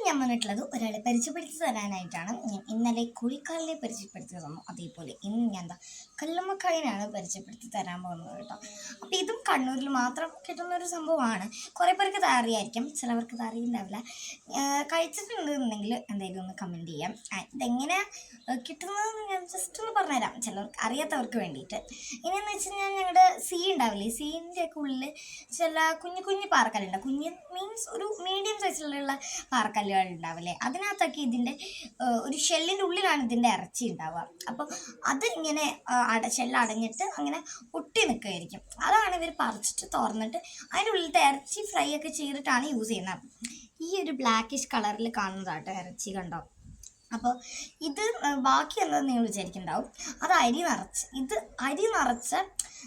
ഞാൻ വന്നിട്ടുള്ളത് ഒരാളെ പരിചയപ്പെടുത്തി തരാനായിട്ടാണ്. ഞാൻ ഇന്നലെ കോഴിക്കാലിനെ പരിചയപ്പെടുത്തി തന്നു, അതേപോലെ ഇന്ന് ഞാൻ എന്താ കല്ലുമ്മക്കായിനാണ് പരിചയപ്പെടുത്തി തരാൻ പോകുന്നത് കേട്ടോ. അപ്പോൾ ഇതും കണ്ണൂരിൽ മാത്രം കിട്ടുന്നൊരു സംഭവമാണ്. കുറേ പേർക്ക് ഇത് അറിയായിരിക്കും, ചിലവർക്ക് ഇത് അറിയുന്നുണ്ടാവില്ല. കഴിച്ചിട്ടുണ്ടെന്നുണ്ടെങ്കിൽ എന്തായാലും ഒന്ന് കമൻറ്റ് ചെയ്യാം. ഇതെങ്ങനെ കിട്ടുന്നതെന്ന് ഞാൻ ജസ്റ്റ് ഒന്ന് പറഞ്ഞുതരാം, ചിലവർക്ക് അറിയാത്തവർക്ക് വേണ്ടിയിട്ട്. ഇനിയെന്ന് വെച്ച് കഴിഞ്ഞാൽ ഞങ്ങളുടെ സീ ഉണ്ടാവില്ലേ, സീൻ്റെയൊക്കെ ഉള്ളിൽ ചില കുഞ്ഞു കുഞ്ഞു പാറക്കല്ലുണ്ട്. കുഞ്ഞ് മീൻസ് ഒരു മീഡിയം സൈസിലുള്ള പാറക്കല്ലുകൾ ഉണ്ടാവില്ലേ, അതിനകത്തൊക്കെ ഇതിൻ്റെ ഒരു ഷെല്ലിൻ്റെ ഉള്ളിലാണ് ഇതിൻ്റെ ഇറച്ചി ഉണ്ടാവുക. അപ്പോൾ അത് ഇങ്ങനെ ഷെല്ല് അടഞ്ഞിട്ട് അങ്ങനെ ഒട്ടി നിൽക്കുമായിരിക്കും. അതാണ് ഇവർ പറിച്ചിട്ട് തുറന്നിട്ട് അതിൻ്റെ ഉള്ളിലത്തെ ഇറച്ചി ഫ്രൈ ഒക്കെ ചെയ്തിട്ടാണ് യൂസ് ചെയ്യുന്നത്. ഈ ഒരു ബ്ലാക്കിഷ് കളറിൽ കാണുന്നതാട്ടോ ഇറച്ചി, കണ്ടോ. അപ്പോൾ ഇത് ബാക്കി എന്താണെന്ന് നിങ്ങൾ വിചാരിക്കുന്നുണ്ടാവും, അത് ഇത് അരി നിറച്ച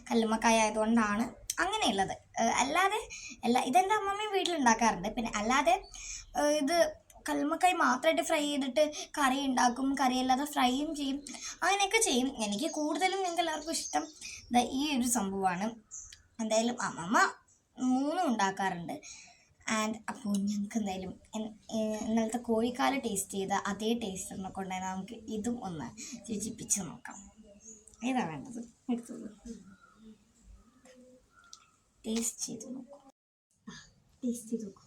കല്ലുമ്മക്കായ ആയതുകൊണ്ടാണ് അങ്ങനെയുള്ളത്. അല്ലാതെ ഇതെൻ്റെ അമ്മമ്മയും വീട്ടിലുണ്ടാക്കാറുണ്ട്. പിന്നെ അല്ലാതെ ഇത് കല്ലുമ്മക്കായ് മാത്രമായിട്ട് ഫ്രൈ ചെയ്തിട്ട് കറി ഉണ്ടാക്കും, കറിയല്ലാതെ ഫ്രൈയും ചെയ്യും, അങ്ങനെയൊക്കെ ചെയ്യും. എനിക്ക് കൂടുതലും ഞങ്ങൾക്ക് എല്ലാവർക്കും ഇഷ്ടം ഈ ഒരു സംഭവമാണ്. എന്തായാലും അമ്മമ്മ 3 ഉണ്ടാക്കാറുണ്ട്. അപ്പോൾ ഞങ്ങൾക്ക് എന്തായാലും ഇന്നലത്തെ കോഴിക്കാല് ടേസ്റ്റ് ചെയ്ത അതേ ടേസ്റ്റ് കൊണ്ടുതന്നെ നമുക്ക് ഇതും ഒന്ന് രുചിപ്പിച്ച് നോക്കാം. ഏതാ വേണ്ടത്, എടുത്തോളൂ. ടേസ്റ്റ് ചെയ്ത് നോക്കൂ, ടേസ്റ്റ് ചെയ്ത് നോക്കൂ.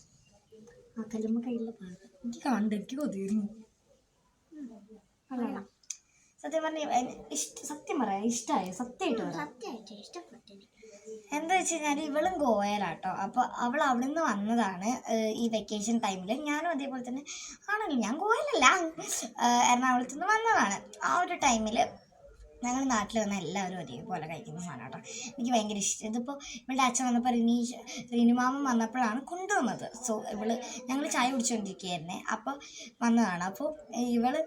ആ കല്ലുമ്മക്കായുള്ള പാട്ട് എനിക്ക് കണ്ട് എനിക്ക് കൊതിയിരുന്നു. സത്യം പറയാം ഇഷ്ടമായോ? സത്യമായിട്ട് ഇഷ്ടപ്പെട്ടു. എന്താ വെച്ച് കഴിഞ്ഞാൽ ഇവളും ഗോയലാട്ടോ. അപ്പോൾ അവൾ അവിടെ നിന്ന് വന്നതാണ് ഈ വെക്കേഷൻ ടൈമിൽ. ഞാനും അതേപോലെ തന്നെ ആണല്ലോ, ഞാൻ ഗോയലല്ല, എറണാകുളത്ത് നിന്ന് വന്നതാണ്. ആ ഒരു ടൈമിൽ ഞങ്ങൾ നാട്ടിൽ വന്ന എല്ലാവരും ഒരേപോലെ കഴിക്കുന്ന സാധനം കേട്ടോ. എനിക്ക് ഭയങ്കര ഇഷ്ടം. ഇതിപ്പോൾ ഇവളുടെ അച്ഛൻ വന്നപ്പോൾ റിനിമാമൻ വന്നപ്പോഴാണ് കൊണ്ടുവന്നത്. സോ ഞങ്ങൾ ചായ കുടിച്ചുകൊണ്ടിരിക്കുകയായിരുന്നേ, അപ്പോൾ വന്നതാണ്. അപ്പോൾ ഇവള്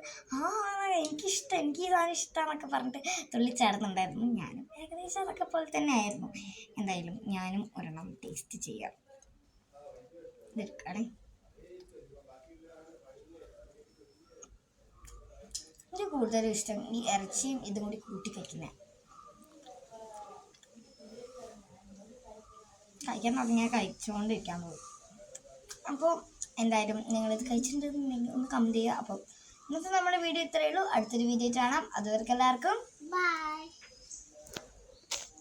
എനിക്കിഷ്ടം, എനിക്ക് ഈ സാധനം ഇഷ്ടമാണെന്നൊക്കെ പറഞ്ഞിട്ട് തുള്ളിച്ചേർന്നുണ്ടായിരുന്നു. ഞാനും ഏകദേശം അതൊക്കെ പോലെ തന്നെ ആയിരുന്നു. എന്തായാലും ഞാനും ഒരെണ്ണം ടേസ്റ്റ് ചെയ്യാം. ഇതെടുക്കണേ. എനിക്ക് കൂടുതലും ഇഷ്ടം ഈ ഇറച്ചിയും ഇതും കൂടി കൂട്ടി കഴിക്കുന്നത്. കഴിക്കാൻ തുടങ്ങിയാൽ കഴിച്ചുകൊണ്ടിരിക്കാൻ പോകും. അപ്പോൾ എന്തായാലും നിങ്ങളിത് കഴിച്ചിട്ടുണ്ടെന്നുണ്ടെങ്കിൽ ഒന്ന് കമൻറ്റ് ചെയ്യുക. അപ്പോൾ ഇന്നത്തെ നമ്മുടെ വീഡിയോ ഇത്രയേ ഉള്ളൂ. അടുത്തൊരു വീഡിയോ കാണാം. അതുവരെ എല്ലാവർക്കും ബൈ.